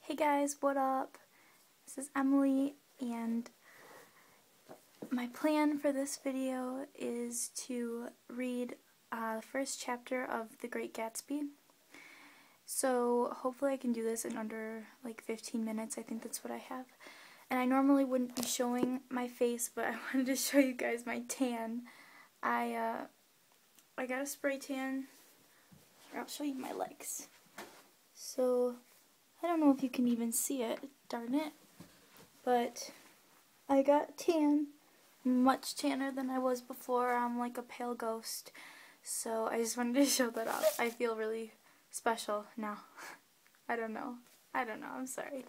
Hey guys, what up? This is Emily, and my plan for this video is to read the first chapter of The Great Gatsby. So hopefully I can do this in under like 15 minutes. I think that's what I have. And I normally wouldn't be showing my face, but I wanted to show you guys my tan. I got a spray tan. Here, I'll show you my legs. So I don't know if you can even see it, darn it, but I got tan, much tanner than I was before. I'm like a pale ghost, so I just wanted to show that off. I feel really special now. I don't know, I'm sorry.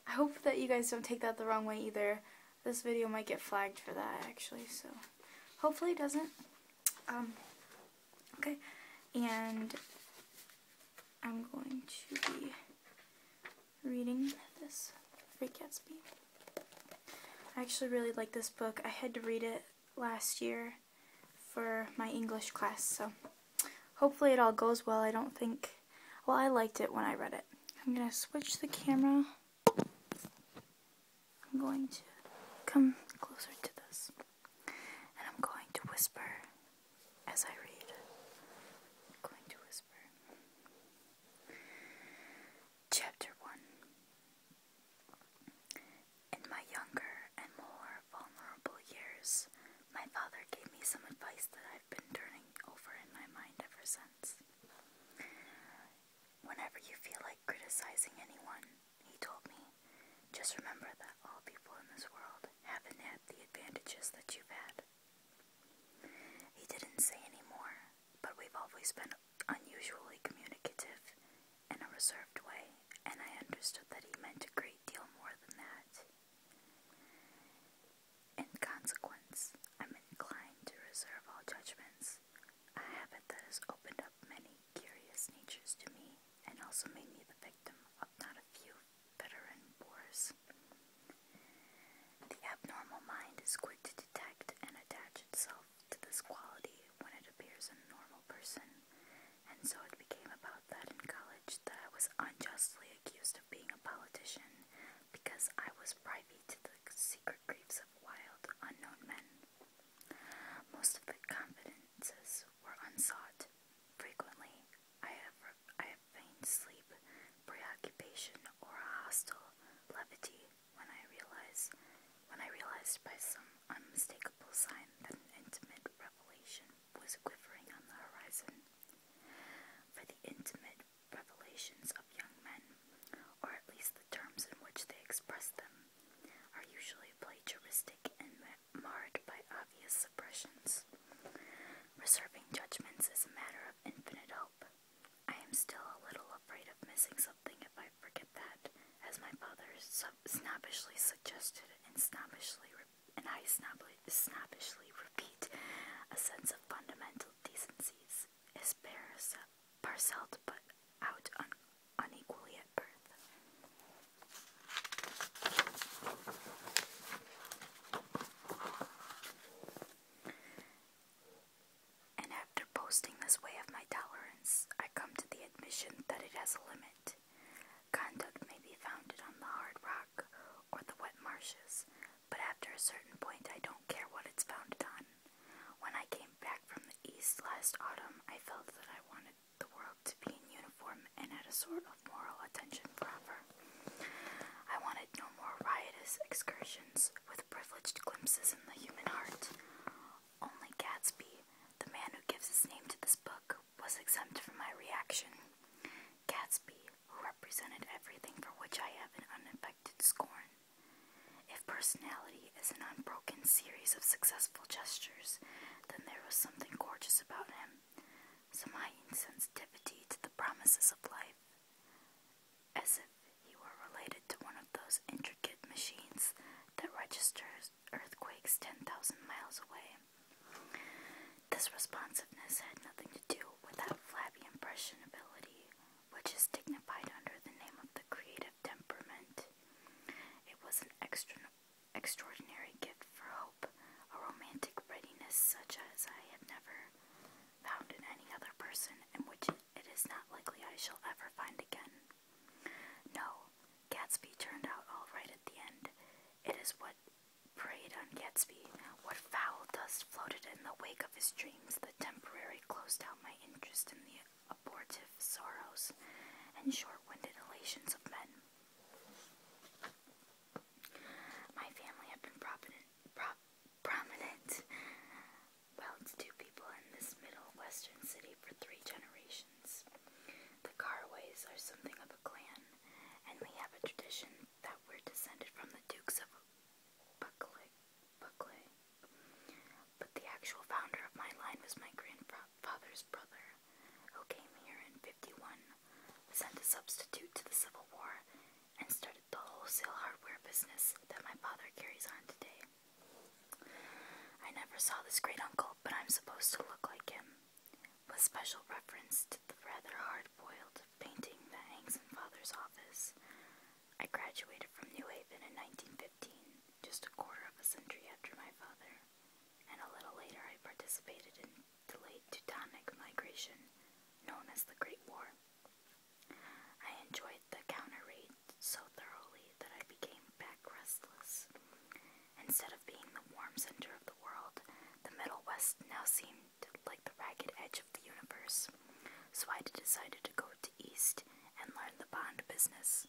I hope that you guys don't take that the wrong way either. This video might get flagged for that actually, so hopefully it doesn't. Okay, and I'm going to be reading this Great Gatsby. I actually really like this book. I had to read it last year for my English class, so hopefully it all goes well. I liked it when I read it. I'm going to switch the camera. I'm going to come closer to this, and I'm going to whisper as I read. I'm going to whisper. Chapter 1. In my younger and more vulnerable years, my father gave me some advice that I've been turning over in my mind ever since. Whenever you feel like criticizing anyone, he told me, just remember that all people in this world haven't had the advantages that you've had. He didn't say any more, but we've always been unusually communicative in a reserved way, and I understood that he meant a great deal more than that. In consequence, I'm inclined to reserve all judgments, a habit that has opened up many curious natures to me and also made me the victim of not a few veteran bores. The abnormal mind is quick to detect and attach itself to this quality when it appears in a normal person, and so it became about that in college that I was unjustly accused of being a politician because I was privy to the secret griefs of wild, unknown men. Most of the confidences were unsought. Frequently, I have feigned sleep, preoccupation, or a hostile levity when I realized by some unmistakable sign that an intimate revelation was quivering on the horizon. For the intimate revelations of young men, or at least the terms in which they express them, are usually plagiaristic and marred by obvious suppressions. Reserving judgments is a matter of infinite hope. I am still a little afraid of missing something if I forget that, as my father snobbishly suggested, and I snobbishly repeat, a sense of fundamental decencies is parcelled but out unequally at birth. And after boasting this way of my tolerance, I come to the admission that it has a limit. Conduct may be founded on the hard rock or the wet marshes, but after a certain point I don't care what it's founded on. When I came back from the East last autumn, I felt that I wanted the world to be in uniform and at a sort of moral attention forever. I wanted no more riotous excursions with privileged glimpses in the human heart. Only Gatsby, the man who gives his name to this book, was exempt from my reaction. Gatsby, who represented everything for which I have an unaffected scorn. If personality is an unbroken series of successful gestures, then there was something gorgeous about him, some heightened sensitivity to the promises of life, as if he were related to one of those intricate machines that registers earthquakes 10,000 miles away. This responsiveness had nothing to do with that flabby impressionability, which is dignified under the name of the creative temperament. It was an extraordinary gift for hope, a romantic readiness such as I have never found in any other person, and which it is not likely I shall ever find again. No, Gatsby, what foul dust floated in the wake of his dreams that temporarily closed out my interest in the abortive sorrows and short-winded elations of men. My family had been prominent, well-to-do people in this middle western city for 3 generations. The Carraways are something of a clan, and we have a tradition that we're descended from the Dukes of Buccleuch. But the actual founder of my line was my grandfather's brother, who came here in 51, sent a substitute to the Civil War, and started the wholesale hardware business that my father carries on today. I never saw this great uncle, but I'm supposed to look like him, with special reference to the rather hard-boiled painting that hangs in Father's office. I graduated from New Haven in 1915, just a quarter of a century after my father, and a little later I participated in delayed Teutonic migration, known as the Great War. I enjoyed the counter-raid so thoroughly that I became back restless. Instead of being the warm center of the world, the Middle West now seemed like the ragged edge of the universe, so I decided to go to East and learn the bond business.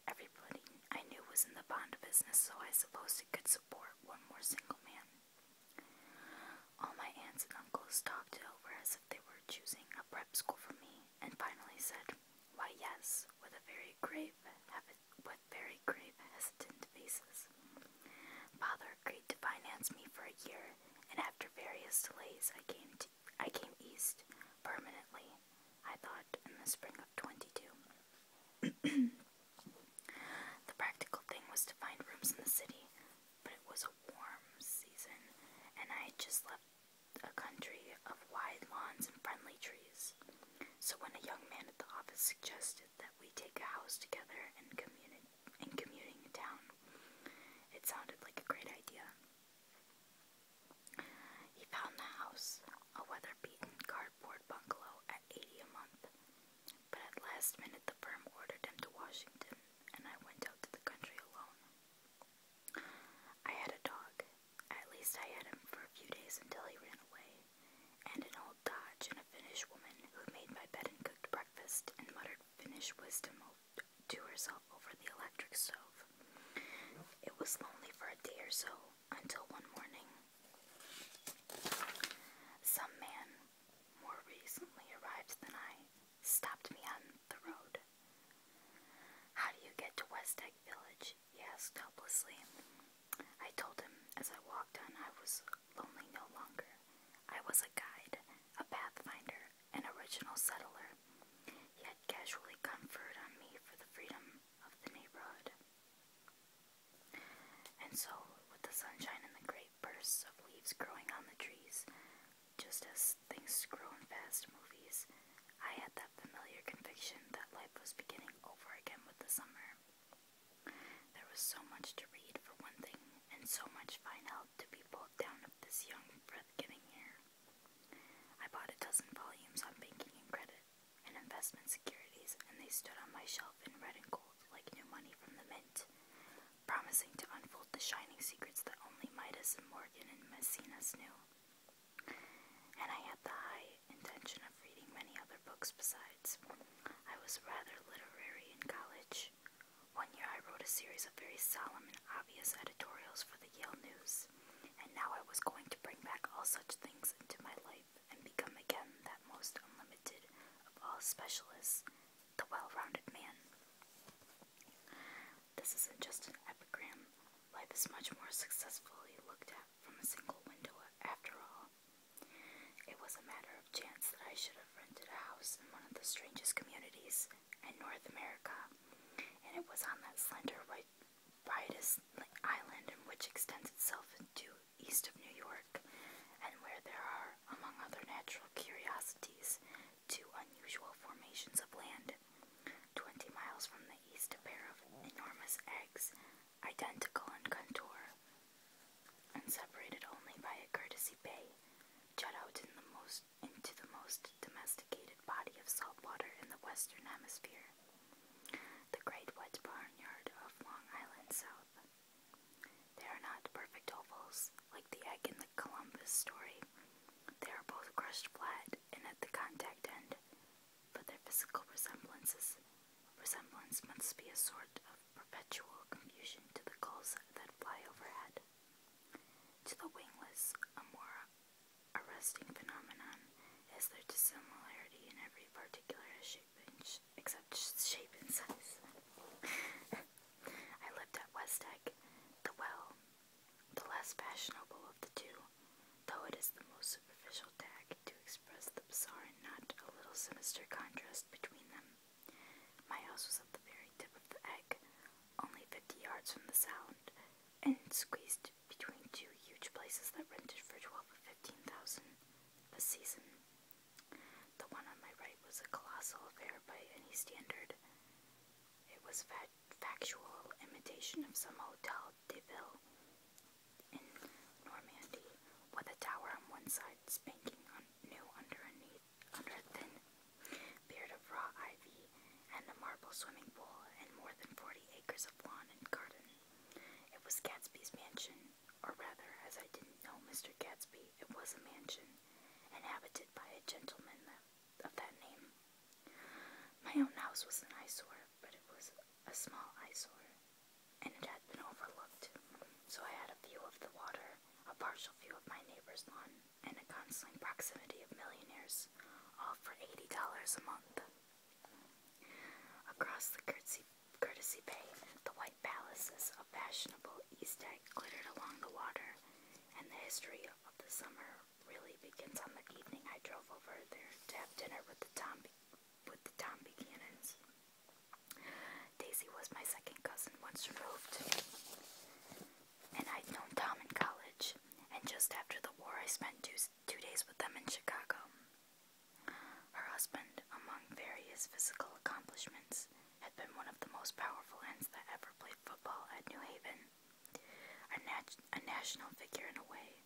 Everybody I knew was in the bond business, so I supposed it could support one more single man. All my aunts and uncles talked it over as if they were choosing a prep school for me, and finally said, "Why, yes," with very grave, hesitant faces. Father agreed to finance me for a year, and after various delays, I came east permanently. I thought in the spring of 22. The practical thing was to find rooms in the city, but it was a warm season, and I had just left a country of wide lawns and friendly trees. So when a young man at the office suggested that we take a house together and commuting to town, it sounded like a great idea. He found the house, a weather-beaten cardboard bungalow at $80 a month, but at last minute the firm ordered him to Washington, and I went out to the country alone. I had a dog, at least I had him for a few days until he ran away, and an old Dodge and a Finnish woman who made my bed and cooked breakfast and muttered Finnish wisdom to herself over the electric stove. It was lonely for a day or so, until one morning, some man, more recently arrived than I, stopped me on the road. "How do you get to West Egg Village?" he asked helplessly. I told him as I walked on I was lonely no longer. I was a guide, a pathfinder, an original settler. He had casually conferred on me for the freedom of the neighborhood. And so, with the sunshine and the great bursts of leaves growing on the trees, just as things grow in fast movies, I had that familiar conviction that life was beginning over again with the summer. There was so much to read, for one thing, and so much fine help to be pulled down of this young, breath-giving air. I bought a dozen volumes on banking and credit and investment securities, and they stood on my shelf in red and gold like new money from the mint, promising to unfold the shining secrets that only Midas and Morgan and Maecenas knew. And I had the high intention of reading many other books besides. I was rather literary in college. One year I wrote a series of very solemn and obvious editorials for the Yale News, and now I was going to bring back all such things into my life and become again that most unlimited of all specialists, the well-rounded man. This isn't just an epigram. Life is much more successfully looked at from a single window after all. It was a matter of chance that I should have rented a house in one of the strangest communities in North America, and it was on that slender brightest island in which extends itself into east of New York, and where there are, among other natural curiosities, 2 unusual formations of land, 20 miles from the east a pair of enormous eggs, identical in contour, and separated only by a courtesy bay, jut out into the most domesticated body of salt water in the Western Hemisphere, the great wet barnyard of Long Island South. They are not perfect ovals, yards from the Sound, and squeezed between two huge places that rented for 12 or 15,000 a season. The one on my right was a colossal affair by any standard. It was factual imitation of some Hotel de Ville in Normandy, with a tower on one side spanking new under a thin beard of raw ivy, and a marble swimming pool, and more than 40 acres of lawn and garden. It was Gatsby's mansion, or rather, as I didn't know Mr. Gatsby, it was a mansion, inhabited by a gentleman of that name. My own house was an eyesore, but it was a small eyesore, and it had been overlooked, so I had a view of the water, a partial view of my neighbor's lawn, and a constant proximity of millionaires, all for $80 a month. Across the Courtesy Bay, the white palaces of fashionable East Egg glittered along the water, and the history of the summer really begins on the evening I drove over there to have dinner with the Tom Buchanans. Daisy was my second cousin once removed, and I'd known Tom in college, and just after the war I spent two days with them in Chicago. Her husband, among various physical accomplishments, had been one of the most powerful ends that ever played football at New Haven. A national figure in a way,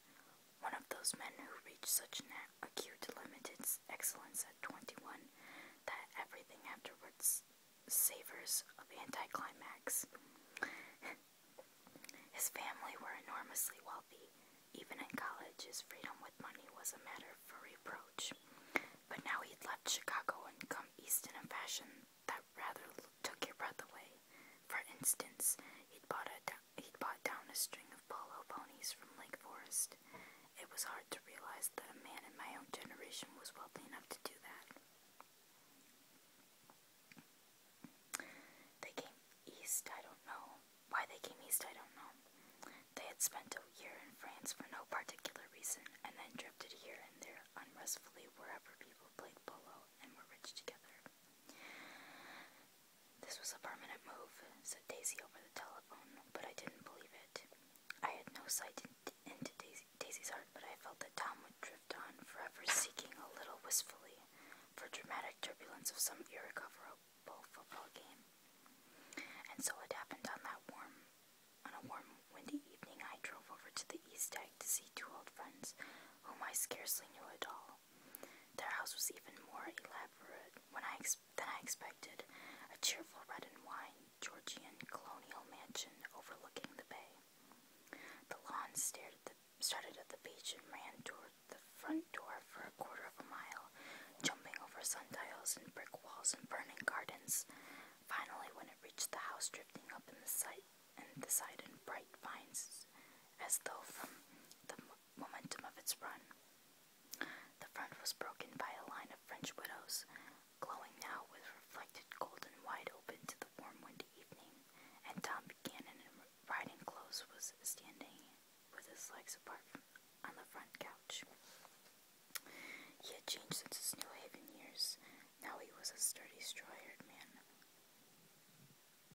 one of those men who reached such an acute limited excellence at 21 that everything afterwards savors of anticlimax. His family were enormously wealthy. Even in college, his freedom with money was a matter for reproach. But now he'd left Chicago and come east in a fashion that rather took your breath away. For instance, he'd bought down a string of polo ponies from Lake Forest. It was hard to realize that a man in my own generation was wealthy enough to do that. They came east, I don't know. Why they came east, I don't know. They had spent a year in France for no particular reason, and then drifted here and there unrestfully wherever people played polo and were rich together. This was a permanent move, said Daisy over the telephone, but I didn't believe it. I had no sight into Daisy's heart, but I felt that Tom would drift on, forever seeking a little wistfully for dramatic turbulence of some irrecoverable football game. And so it happened on a warm, windy evening. I drove over to the East Egg to see two old friends whom I scarcely knew at all. Their house was even more elaborate than I expected, a cheerful red and wine Georgian colonial mansion overlooking the bay. The lawn started at the beach and ran toward the front door for a quarter of a mile, jumping over sundials and brick walls and burning gardens. Finally, when it reached the house, drifting up in the side in bright vines, as though from